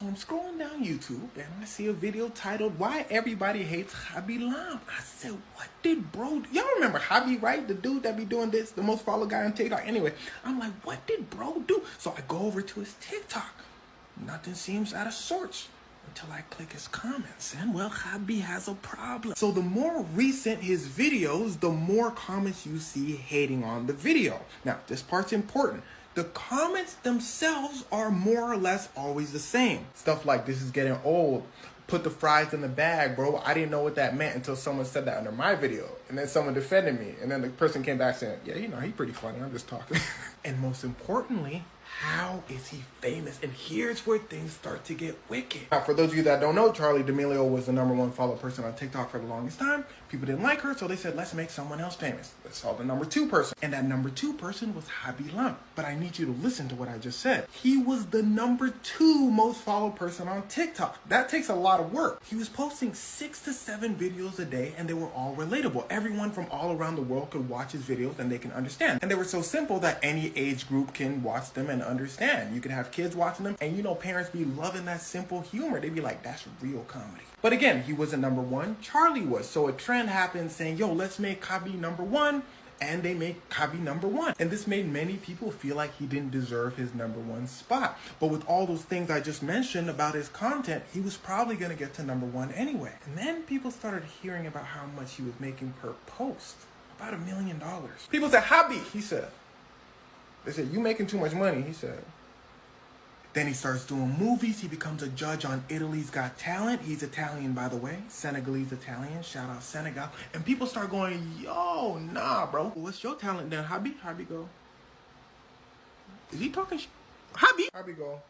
I'm scrolling down YouTube and I see a video titled "Why Everybody Hates Hobby Lobby." I said, "What did bro do?" Y'all remember Hobby, right? The dude that be doing this, the most followed guy on TikTok. Anyway, I'm like, what did bro do? So I go over to his TikTok. Nothing seems out of sorts until I click his comments, and well, Hobby has a problem. So the more recent his videos, the more comments you see hating on the video. Now, this part's important. The comments themselves are more or less always the same. Stuff like, "This is getting old. Put the fries in the bag, bro. I didn't know what that meant until someone said that under my video." And then someone defended me. And then the person came back saying, "Yeah, he's pretty funny. I'm just talking." And most importantly, how is he famous? And here's where things start to get wicked. Now, for those of you that don't know, Charli D'Amelio was the #1 followed person on TikTok for the longest time. People didn't like her, so they said, let's make someone else famous. Let's call the #2 person. And that #2 person was Hobby Lobby. But I need you to listen to what I just said. He was the #2 most followed person on TikTok. That takes a lot of work. He was posting 6 to 7 videos a day, and they were all relatable. Everyone from all around the world could watch his videos and they can understand. And they were so simple that any age group can watch them and understand. You could have kids watching them, and parents be loving that simple humor. They'd be like, that's real comedy. But again, he wasn't #1, Charli was. So a trend happened saying, yo, let's make Hobby #1, and they make Hobby #1. And this made many people feel like he didn't deserve his #1 spot. But with all those things I just mentioned about his content, he was probably gonna get to #1 anyway. And then people started hearing about how much he was making per post. About $1 million. People said, Hobby, he said. They said, you making too much money, he said. Then he starts doing movies. He becomes a judge on Italy's Got Talent. He's Italian, by the way. Senegalese Italian. Shout out Senegal. And people start going, yo, nah, bro. What's your talent then, Hobby? Hobby go. Is he talking Hobby? Hobby go.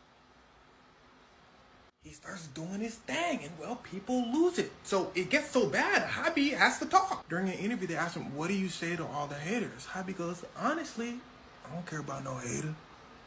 He starts doing his thing, and well, people lose it. So it gets so bad, Hobby has to talk. During an interview, they asked him, what do you say to all the haters? Hobby goes, honestly, I don't care about no hater.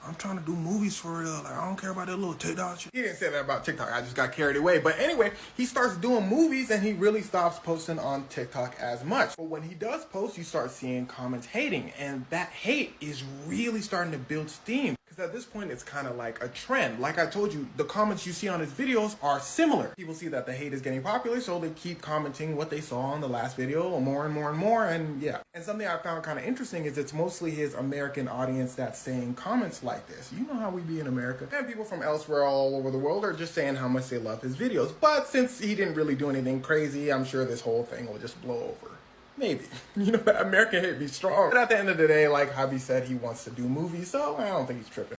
I'm trying to do movies for real. Like, I don't care about that little TikTok shit. He didn't say that about TikTok. I just got carried away. But anyway, he starts doing movies and he really stops posting on TikTok as much. But when he does post, you start seeing comments hating. And that hate is really starting to build steam. Because at this point, it's kind of like a trend. Like I told you, the comments you see on his videos are similar. People see that the hate is getting popular, so they keep commenting what they saw on the last video, more and more and more, and yeah. And something I found kind of interesting is it's mostly his American audience that's saying comments like this. You know how we be in America. And people from elsewhere all over the world are just saying how much they love his videos. But since he didn't really do anything crazy, I'm sure this whole thing will just blow over. Maybe. American hate be strong. But at the end of the day, like Hobby said, he wants to do movies, so I don't think he's tripping.